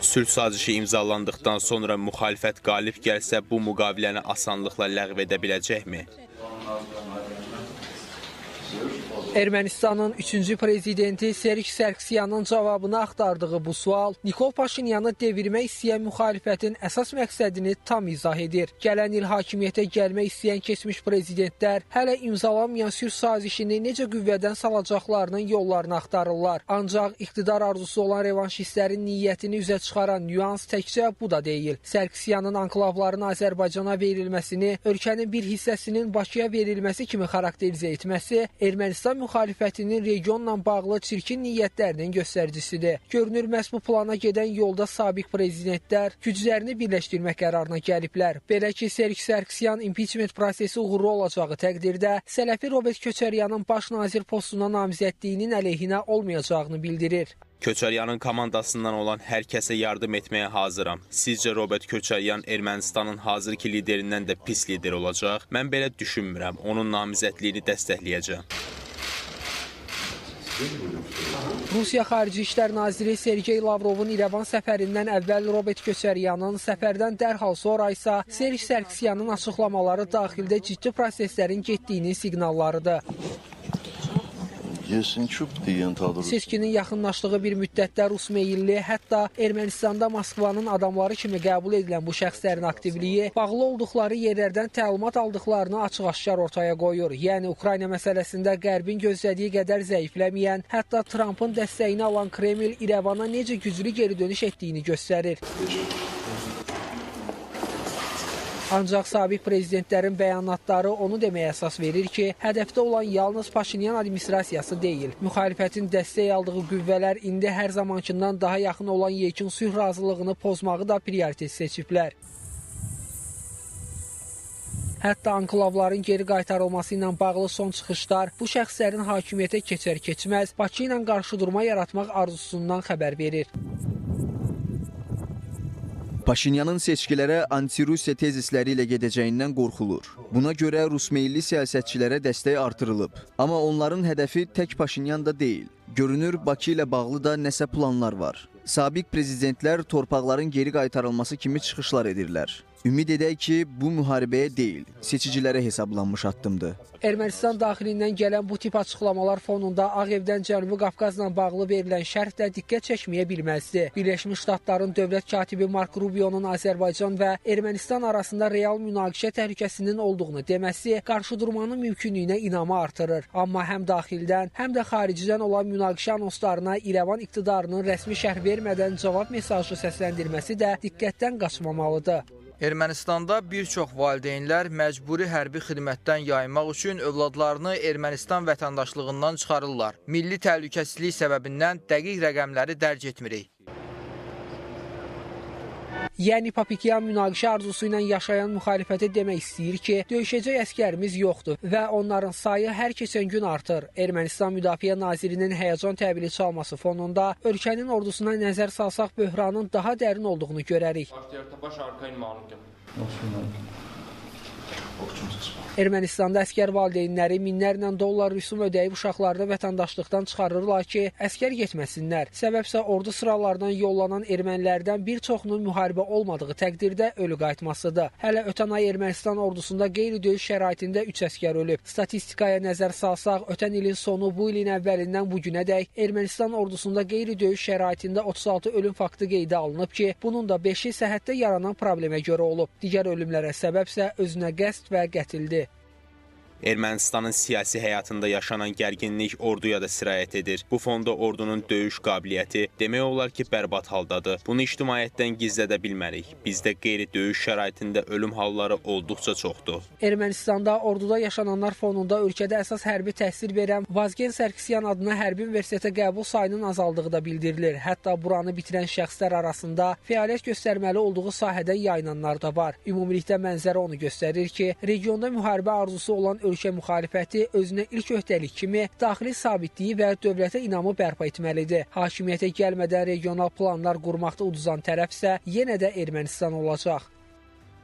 Sülh sazişi imzalandıqdan sonra müxalifət qalib gəlsə, bu müqaviləni asanlıqla ləğv edə biləcəkmi? Ermənistanın 3-cü prezidenti Serj Sarkisyanın cavabını axtardığı bu sual Nikol Paşinyanı devirmək istəyən müxalifətin əsas məqsədini tam izah edir. Gələn il hakimiyyətə gəlmək istəyən keçmiş prezidentlər hələ imzalanmayan sülh sazişini necə qüvvədən salacaqlarının yollarını axtarırlar. Ancaq iqtidar arzusu olan revanşistlərin niyyətini üzə çıxaran nüans təkcə bu da deyil. Sarkisyanın anklavların Azərbaycana verilməsini, ölkənin bir hissəsinin Bakıya verilməsi kimi xarakterizə etməsi Ermənistan müxalifətinin regionla bağlı çirkin niyyətlərinin göstəricisidir. Görünür, məhz bu plana gedən yolda sabiq prezidentlər güclərini birləşdirmək qərarına gəliblər. Belə ki, Serj Sarkisyan impiçment prosesi uğurlu olacağı təqdirdə Sələfi Robert Köçəryanın baş nazir postuna namizədliyinin əleyhinə olmayacağını bildirir. Köçəryanın komandasından olan hər kəsə yardım etməyə hazıram. Sizcə Robert Köçəryan Ermənistanın hazırki liderindən də pis lider olacaq? Mən belə düşünmürəm. Onun namizədliyini dəstəkləyəcəm. Rusiya Xarici İşlər Naziri Sergey Lavrovun İrəvan səfərindən əvvəl Robert Köçəryanın, səfərdən dərhal sonra isə Serj Sarkisyanın açıqlamaları daxildə ciddi proseslərin getdiyinin siqnallarıdır. Seçkinin yaxınlaşdığı bir müddətdə Rus meyilli, hətta Ermənistanda Moskvanın adamları kimi qəbul edilən bu şəxslərin aktivliyi bağlı olduqları yerlərdən təlimat aldıqlarını açıq-aşkar ortaya qoyur. Yəni, Ukrayna məsələsində Qərbin gözlədiyi qədər zəifləməyən, hətta Trampın dəstəyini alan Kreml İrəvana necə güclü geri dönüş etdiyini göstərir. Ancaq sabiq prezidentlərin bəyanatları onu deməyə əsas verir ki, hədəfdə olan yalnız Paşinyan administrasiyası deyil. Müxalifətin dəstək aldığı qüvvələr indi hər zamankindən daha yaxın olan yekun sülh razılığını pozmağı da prioritet seçiblər. Hətta anklavların geri qaytarılması ilə bağlı son çıxışlar bu şəxslərin hakimiyyətə keçər-keçməz Bakı ilə qarşıdurma yaratmaq arzusundan xəbər verir. Paşinyanın seçkilərə anti-Rusiya tezisləri ilə gedəcəyindən qorxulur. Buna görə Rusmeyilli siyasətçilərə dəstək artırılıb. Amma onların hədəfi tək Paşinyan da deyil. Görünür, Bakı ilə bağlı da nəsə planlar var. Sabiq prezidentlər torpaqların geri qaytarılması kimi çıxışlar edirlər. Ümid edək ki, bu müharibəyə deyil, seçicilərə hesablanmış addımdır. Ermənistan daxilindən gələn bu tip açıqlamalar fonunda Ağ Evdən Cənubi Qafqazla bağlı verilən şərh də diqqət çəkməyə bilməzdi. Birləşmiş Ştatların dövlət katibi Mark Rubionun Azərbaycan və Ermənistan arasında real münaqişə təhlükəsinin olduğunu deməsi qarşıdurmanın mümkünlüyünə inamı artırır. Amma həm daxildən, həm də xaricdən olan münaqişə anonslarına İrəvan iqtidarının rəsmi şərh vermədən cavab mesajı səsləndirməsi də diqqətdən qaçmamalıdır. Ermənistanda bir çox valideynlər məcburi hərbi xidmətdən yaymaq üçün övladlarını Ermənistan vətəndaşlığından çıxarırlar. Milli təhlükəsizlik səbəbindən dəqiq rəqəmləri dərc etmirik. Yəni Papikyan münaqişə arzusu ilə yaşayan müxalifəti demək istəyir ki, döyüşəcək əskərimiz yoxdur və onların sayı hər keçən gün artır. Ermənistan Müdafiə Nazirinin həyəcan təbili çalması fonunda ölkənin ordusuna nəzər salsaq böhranın daha dərin olduğunu görərik. Ermənistanda əskər valideynləri minlərlə dollar rüsum ödəyib uşaqlarını vətəndaşlıqdan çıxarırlar ki, əskər getməsinlər. Səbəbsə ordu sıralarından yollanan ermənilərdən bir çoxunun müharibə olmadığı təqdirdə ölü qayıtmasıdır. Hələ ötən ay Ermənistan ordusunda qeyri-döyüş şəraitində 3 əskər ölüb. Statistikaya nəzər salsaq, ötən ilin sonu bu ilin əvvəlindən bu günədək Ermənistan ordusunda qeyri-döyüş şəraitində 36 ölüm faktı qeydə alınıb ki, bunun da 5-i səhhətdə yaranan problemə görə olub. Digər ölümlərə səbəbsə özünə qəsd və qətildir. Ermənistanın siyasi həyatında yaşanan gərginlik orduya da sirayət edir. Bu fonda ordunun döyüş qabiliyyəti demək olar ki, bərbad haldadır. Bunu ictimaiyyətdən gizlədə bilmərik. Bizdə qeyri-döyüş şəraitində ölüm halları olduqca çoxdur. Ermənistanda orduda yaşananlar fonunda ölkədə əsas hərbi təhsil verən Vazgen Sarkisyan adına hərbi universitetə qəbul sayının azaldığı da bildirilir. Hətta buranı bitirən şəxslər arasında fəaliyyət göstərməli olduğu sahədən yayınanlar da var. Ümumilikdə mənzərə onu göstərir ki, regionda müharibə arzusu olan ölkə müxalifəti özünə ilk öhdəlik kimi daxili sabitliyi və dövlətə inamı bərpa etməlidir. Hakimiyyətə gəlmədən regional planlar qurmaqda uduzan tərəf isə yenə də Ermənistan olacaq.